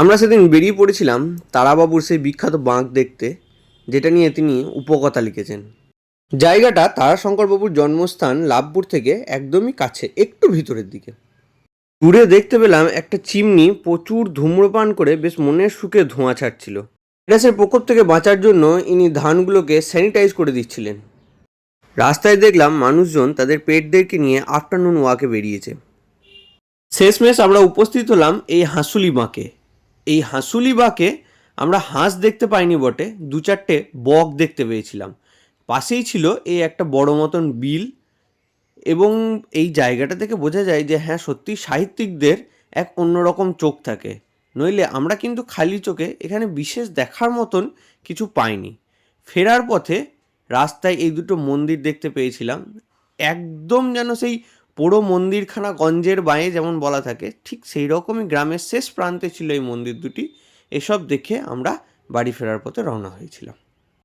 আমরা সেদিন বেরিয়ে পড়েছিলাম তারাবাবুর সেই বিখ্যাত বাঁক দেখতে, যেটা নিয়ে তিনি উপকথা লিখেছেন। জায়গাটা তারাশঙ্করবাবুর জন্মস্থান লাভপুর থেকে একদমই কাছে, একটু ভিতরের দিকে। দূরে দেখতে পেলাম একটা চিমনি প্রচুর ধূম্রপান করে বেশ মনের সুখে ধোঁয়া ছাড়ছিল। ভাইরাসের প্রকোপ থেকে বাঁচার জন্য ইনি ধানগুলোকে স্যানিটাইজ করে দিচ্ছিলেন। রাস্তায় দেখলাম মানুষজন তাদের পেটদেরকে নিয়ে আফটারনুন ওয়াকে বেরিয়েছে। শেষমেশ আমরা উপস্থিত হলাম এই হাঁসুলি বাঁকে। এই হাঁসুলি বাঁকে আমরা হাঁস দেখতে পাইনি বটে, দু চারটে বক দেখতে পেয়েছিলাম। পাশেই ছিল এই একটা বড় মতন বিল, এবং এই জায়গাটা থেকে বোঝা যায় যে হ্যাঁ, সত্যি সাহিত্যিকদের এক অন্যরকম চোখ থাকে, নইলে আমরা কিন্তু খালি চোখে এখানে বিশেষ দেখার মতন কিছু পাইনি। ফেরার পথে রাস্তায় এই দুটো মন্দির দেখতে পেয়েছিলাম, একদম যেন সেই পোড়ো মন্দিরখানা গঞ্জের বাঁয়ে যেমন বলা থাকে, ঠিক সেই রকমই গ্রামের শেষ প্রান্তে ছিল এই মন্দির দুটি। এসব দেখে আমরা বাড়ি ফেরার পথে রওনা হয়েছিলাম।